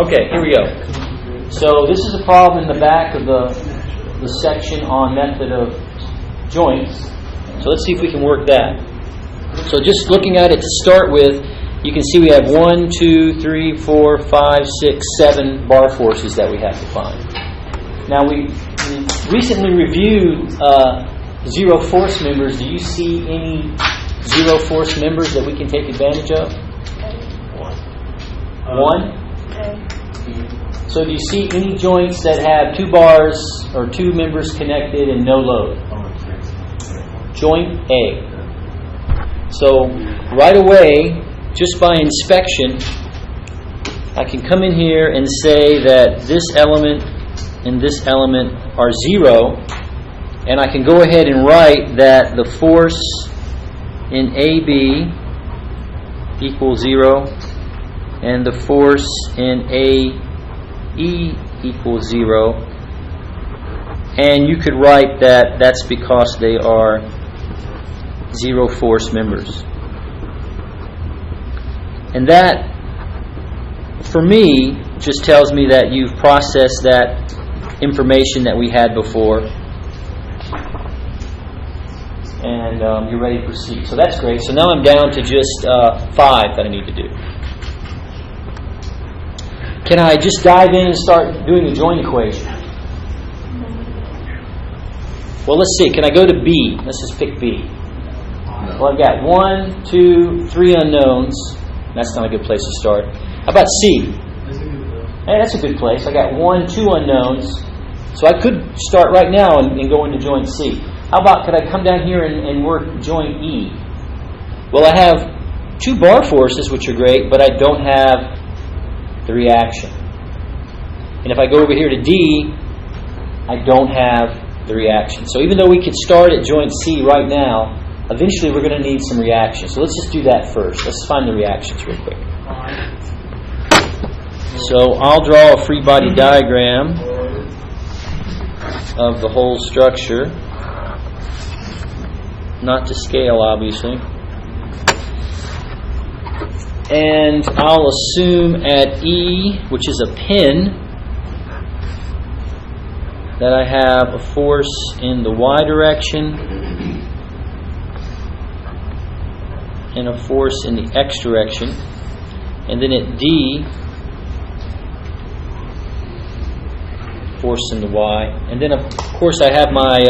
Okay, here we go. So this is a problem in the back of the section on method of joints. So let's see if we can work that. So just looking at it to start with, you can see we have 1, 2, 3, 4, 5, 6, 7 bar forces that we have to find. Now we recently reviewed zero force members. Do you see any zero force members that we can take advantage of? One? So do you see any joints that have 2 bars or 2 members connected and no load? Joint A. So right away, just by inspection, I can come in here and say that this element and this element are 0, and I can go ahead and write that the force in AB equals 0 and the force in AE equals 0, and you could write that that's because they are zero force members. And that, for me, just tells me that you've processed that information that we had before, and you're ready to proceed. So that's great. So now I'm down to just 5 that I need to do. Can I just dive in and start doing the joint equation? Well, let's see. Can I go to B? Let's just pick B. Well, I've got 1, 2, 3 unknowns. That's not a good place to start. How about C? Hey, that's a good place. I got 1, 2 unknowns. So I could start right now and go into joint C. How about, could I come down here and work joint E? Well, I have 2 bar forces, which are great, but I don't have the reaction. And if I go over here to D, I don't have the reaction. So even though we could start at joint C right now, eventually we're going to need some reaction. So let's just do that first. Let's find the reactions real quick. So I'll draw a free body diagram of the whole structure. Not to scale, obviously. And I'll assume at E, which is a pin, that I have a force in the Y direction and a force in the X direction. And then at D, force in the Y. And then, of course, I have my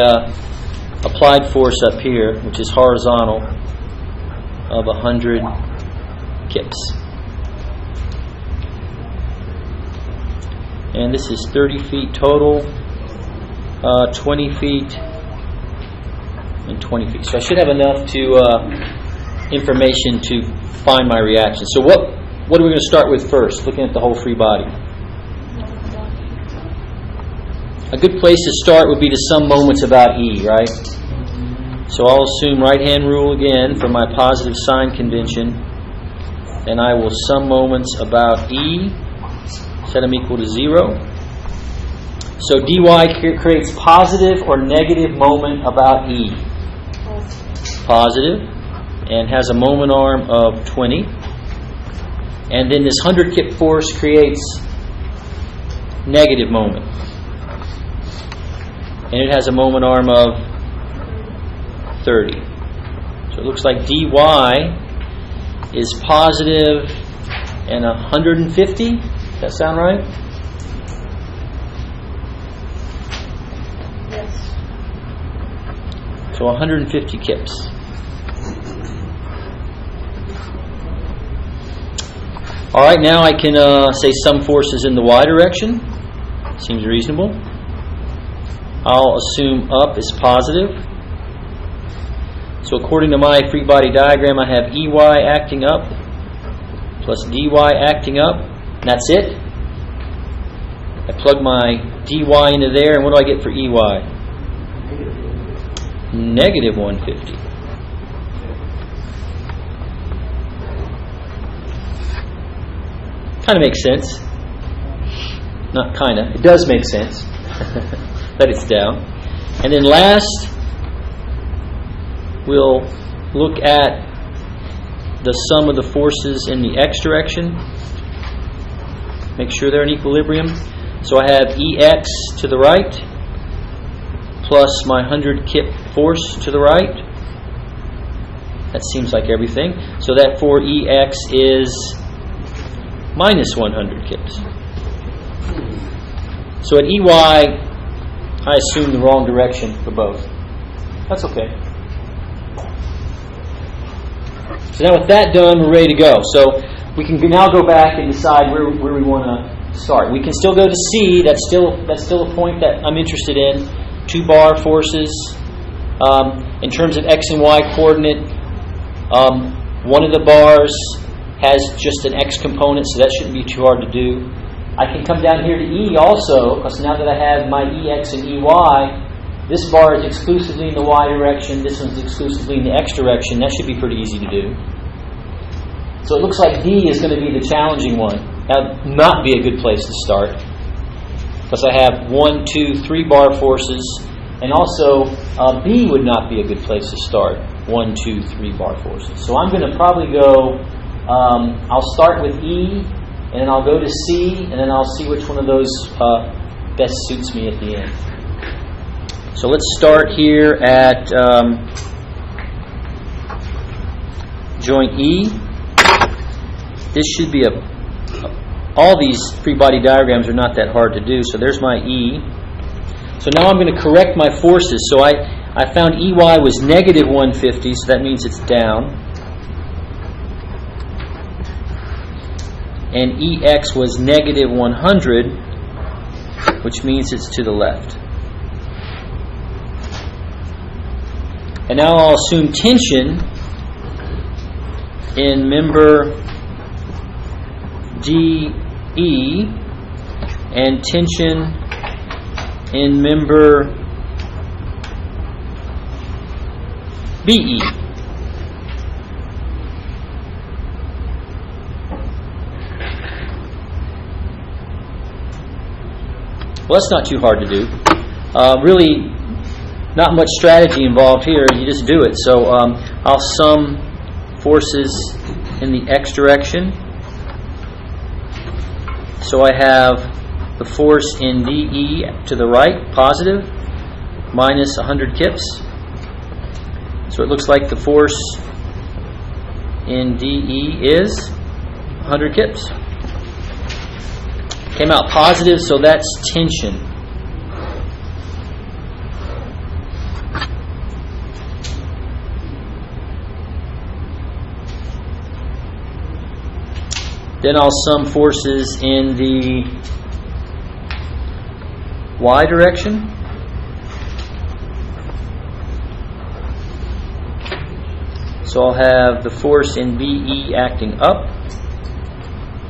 applied force up here, which is horizontal, of 100 kips. And this is 30 feet total, 20 feet, and 20 feet. So I should have enough information to find my reaction. So what are we going to start with first, looking at the whole free body? A good place to start would be to sum moments about E, right? So I'll assume right-hand rule again for my positive sign convention, and I will sum moments about E, set them equal to 0. So dy creates positive or negative moment about E. Positive, and has a moment arm of 20. And then this 100 kip force creates negative moment. And it has a moment arm of 30. So it looks like dy is positive and 150. Does that sound right? Yes. So 150 kips. All right, now I can say some forces in the Y direction. Seems reasonable. I'll assume up is positive. So according to my free body diagram, I have EY acting up plus DY acting up. And that's it. I plug my DY into there, and what do I get for EY? Negative 150. Kind of makes sense. Not kind of. It does make sense. That it's down. And then last, we'll look at the sum of the forces in the X direction. make sure they're in equilibrium. So I have EX to the right plus my 100 kip force to the right. That seems like everything. So that for EX is minus 100 kips. So at EY, I assume the wrong direction for both. That's okay. So now with that done, we're ready to go. So we can now go back and decide where we want to start. We can still go to C. That's still a point that I'm interested in. 2 bar forces. In terms of X and Y coordinate, one of the bars has just an X component, so that shouldn't be too hard to do. I can come down here to E also, because now that I have my EX and EY, this bar is exclusively in the Y direction, this one's exclusively in the X direction. That should be pretty easy to do. So it looks like D is going to be the challenging one. That would not be a good place to start, because I have 1, 2, 3 bar forces, and also B would not be a good place to start. 1, 2, 3 bar forces. So I'm going to probably go, I'll start with E, and then I'll go to C, and then I'll see which one of those best suits me at the end. So let's start here at joint E. This should be all these free body diagrams are not that hard to do. So there's my E. So now I'm going to correct my forces. So I found EY was negative 150, so that means it's down. And EX was negative 100, which means it's to the left. And now I'll assume tension in member DE and tension in member BE. Well, that's not too hard to do. Really, not much strategy involved here. You just do it. So I'll sum forces in the X direction. So I have the force in DE to the right, positive, minus 100 kips. So it looks like the force in DE is 100 kips. Came out positive, so that's tension. Then I'll sum forces in the Y direction. So I'll have the force in BE acting up,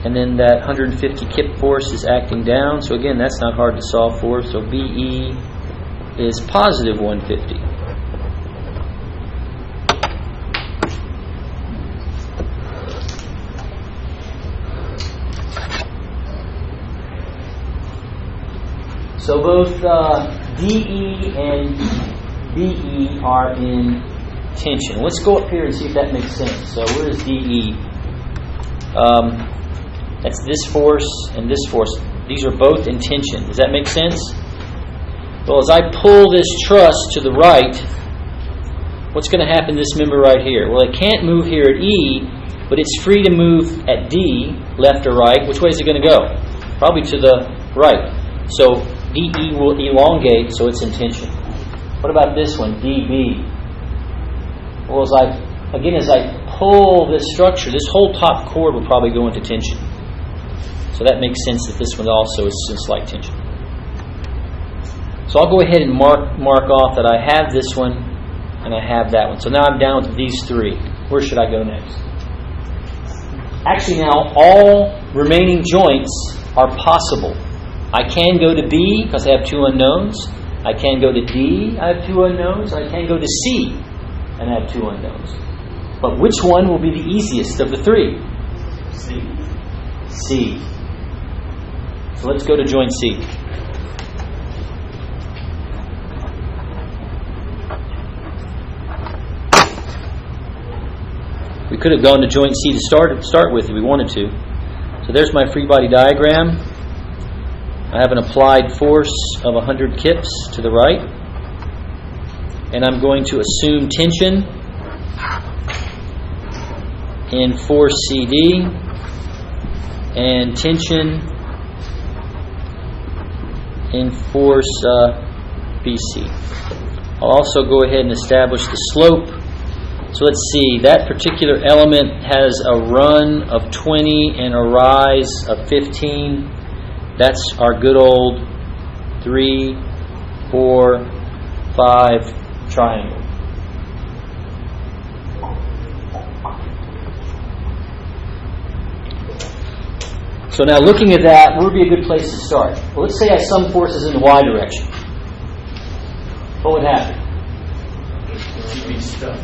and then that 150 kip force is acting down. So again, that's not hard to solve for. So BE is positive 150. So both DE and BE are in tension. Let's go up here and see if that makes sense. So where is DE? That's this force and this force. These are both in tension. Does that make sense? Well, as I pull this truss to the right, what's going to happen to this member right here? Well, it can't move here at E, but it's free to move at D, left or right. Which way is it going to go? Probably to the right. So DE will elongate, so it's in tension. What about this one, DB? Well, as I pull this structure, this whole top chord will probably go into tension. So that makes sense that this one also is in slight tension. So I'll go ahead and mark off that I have this one and I have that one. So now I'm down to these three. Where should I go next? Actually now, all remaining joints are possible. I can go to B because I have two unknowns. I can go to D, I have two unknowns. I can go to C, and I have two unknowns. But which one will be the easiest of the three? C. So let's go to joint C. We could have gone to joint C to start with if we wanted to. So there's my free body diagram. I have an applied force of 100 kips to the right. And I'm going to assume tension in force CD and tension in force BC. I'll also go ahead and establish the slope. So let's see, that particular element has a run of 20 and a rise of 15. That's our good old 3, 4, 5 triangle. So now looking at that, where would be a good place to start? Well, let's say I sum forces in the y direction. What would happen? You'd be stuck.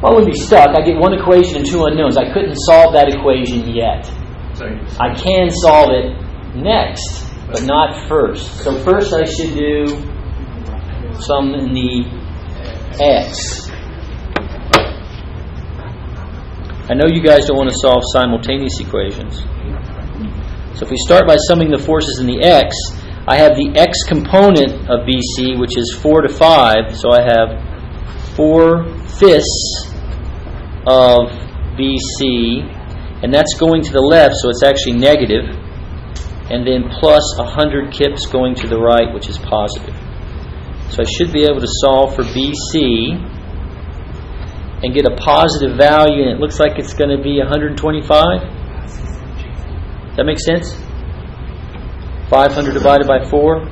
Well, I wouldn't be stuck. I get one equation and two unknowns. I couldn't solve that equation yet. I can solve it next, but not first. So first I should do sum in the x. I know you guys don't want to solve simultaneous equations. So if we start by summing the forces in the x, I have the x component of BC, which is 4 to 5. So I have 4/5 of BC, and that's going to the left, so it's actually negative, and then plus 100 kips going to the right, which is positive. So I should be able to solve for BC and get a positive value, and it looks like it's going to be 125. That makes sense? 500 divided by 4.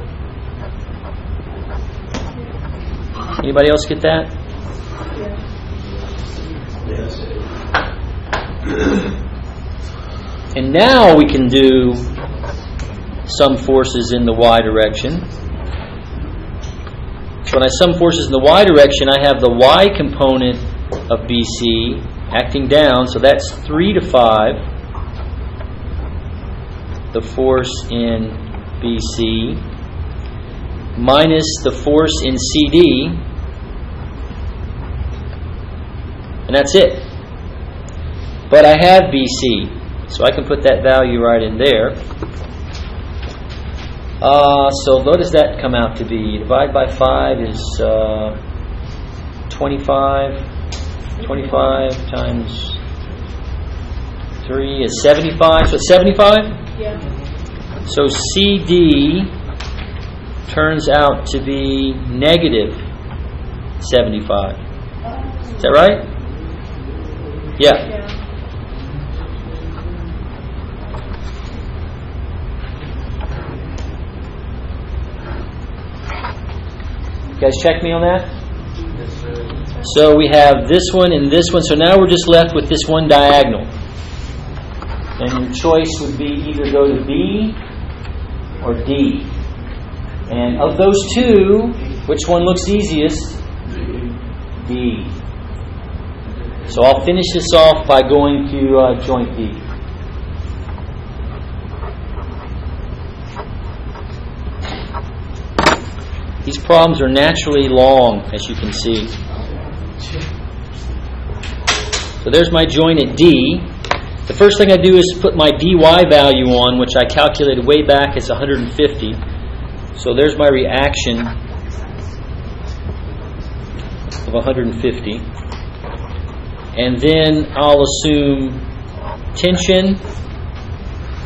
Anybody else get that? Yes. And now we can do sum forces in the y direction. So when I sum forces in the y direction, I have the y component of BC acting down, so that's 3 to 5. The force in BC minus the force in CD, and that's it. But I have BC, so I can put that value right in there. So what does that come out to be? Divide by 5 is 25. 25 times 3 is 75. So it's 75? Yeah. So CD turns out to be negative 75. Is that right? Yeah. You guys check me on that? Yes, sir. So we have this one and this one. So now we're just left with this one diagonal. And your choice would be either go to B or D. And of those two, which one looks easiest? D. So I'll finish this off by going to joint D. These problems are naturally long, as you can see. So there's my joint at D. The first thing I do is put my dy value on, which I calculated way back as 150. So there's my reaction of 150. And then I'll assume tension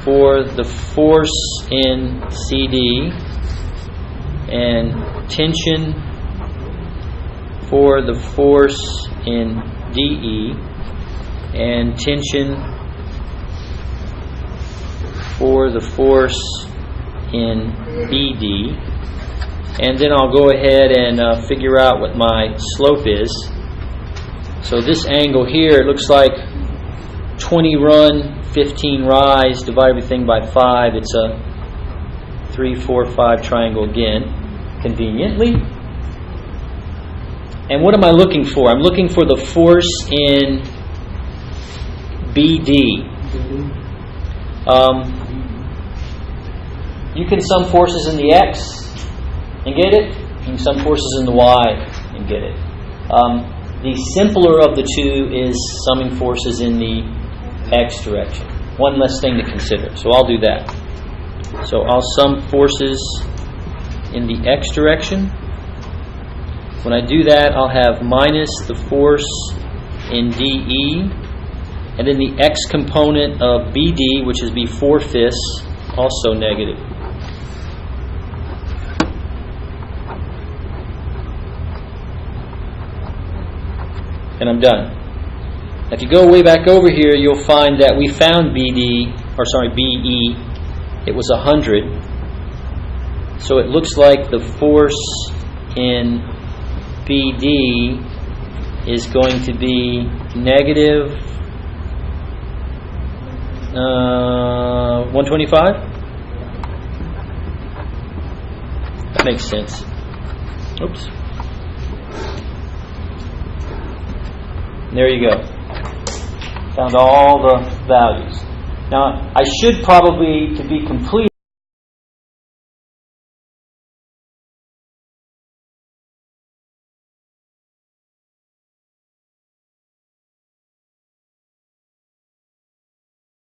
for the force in CD and tension for the force in DE and tension for the force in BD, and then I'll go ahead and figure out what my slope is. So this angle here, it looks like 20 run, 15 rise, divide everything by 5. It's a 3, 4, 5 triangle again, conveniently. And what am I looking for? I'm looking for the force in BD. You can sum forces in the X and get it. You can sum forces in the Y and get it. The simpler of the two is summing forces in the X direction. one less thing to consider. So I'll do that. So I'll sum forces in the x direction. When I do that, I'll have minus the force in DE, and then the x component of BD, which is be 4/5, also negative. And I'm done. If you go way back over here, you'll find that we found BE. It was 100. So it looks like the force in BD is going to be negative 125? That makes sense. Oops. There you go. Found all the values. Now, I should probably, to be complete,